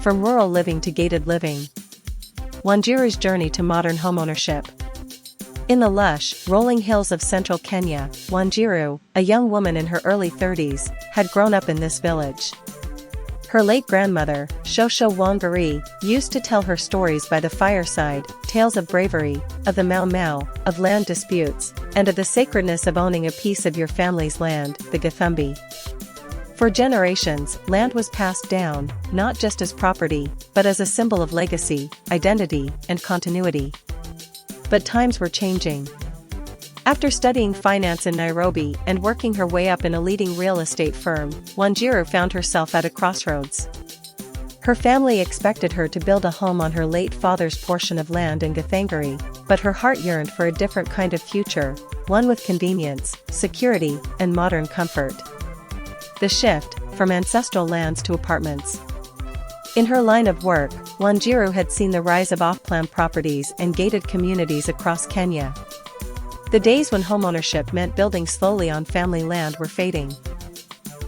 From rural living to gated living. Wanjiru's journey to modern homeownership. In the lush, rolling hills of central Kenya, Wanjiru, a young woman in her early 30s, had grown up in this village. Her late grandmother, Shosho Wangari, used to tell her stories by the fireside, tales of bravery, of the Mau Mau, of land disputes, and of the sacredness of owning a piece of your family's land, the gĩthūmbi. For generations, land was passed down, not just as property, but as a symbol of legacy, identity, and continuity. But times were changing. After studying finance in Nairobi and working her way up in a leading real estate firm, Wanjiru found herself at a crossroads. Her family expected her to build a home on her late father's portion of land in Gathangari, but her heart yearned for a different kind of future, one with convenience, security, and modern comfort. The shift, from ancestral lands to apartments. In her line of work, Wanjiru had seen the rise of off-plan properties and gated communities across Kenya. The days when homeownership meant building slowly on family land were fading.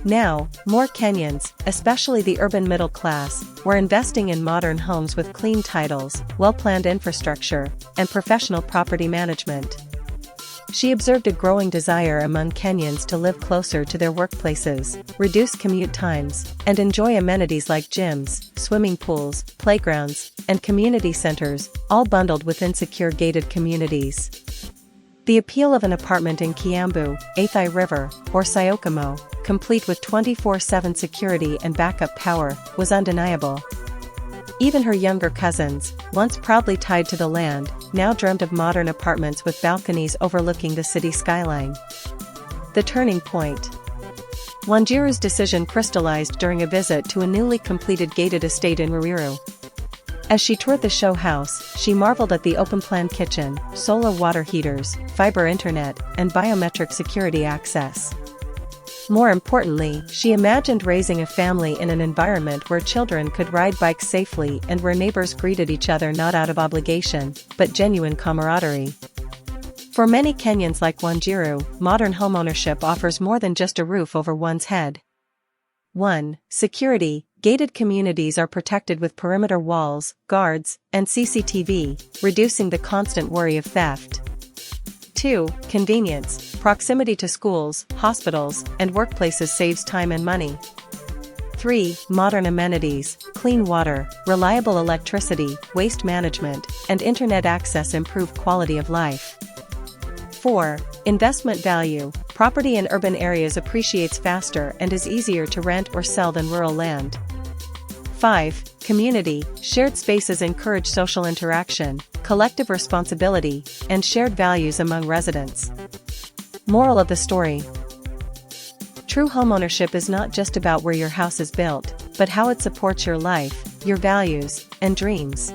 Now, more Kenyans, especially the urban middle class, were investing in modern homes with clean titles, well-planned infrastructure, and professional property management. She observed a growing desire among Kenyans to live closer to their workplaces, reduce commute times, and enjoy amenities like gyms, swimming pools, playgrounds, and community centers, all bundled within secure gated communities. The appeal of an apartment in Kiambu, Athi River, or Syokimau, complete with 24/7 security and backup power, was undeniable. Even her younger cousins, once proudly tied to the land, now dreamt of modern apartments with balconies overlooking the city skyline. The turning point. Wanjiru's decision crystallized during a visit to a newly completed gated estate in Ruiru. As she toured the show house, she marveled at the open-plan kitchen, solar water heaters, fiber internet, and biometric security access. More importantly, she imagined raising a family in an environment where children could ride bikes safely and where neighbors greeted each other not out of obligation, but genuine camaraderie. For many Kenyans like Wanjiru, modern homeownership offers more than just a roof over one's head. 1. Security. Gated communities are protected with perimeter walls, guards, and CCTV, reducing the constant worry of theft. 2. Convenience. Proximity to schools, hospitals, and workplaces saves time and money. 3. Modern amenities. Clean water, reliable electricity, waste management, and internet access improve quality of life. 4. Investment value. Property in urban areas appreciates faster and is easier to rent or sell than rural land. 5. Community. Shared spaces encourage social interaction, collective responsibility, and shared values among residents. Moral of the story. True homeownership is not just about where your house is built, but how it supports your life, your values, and dreams.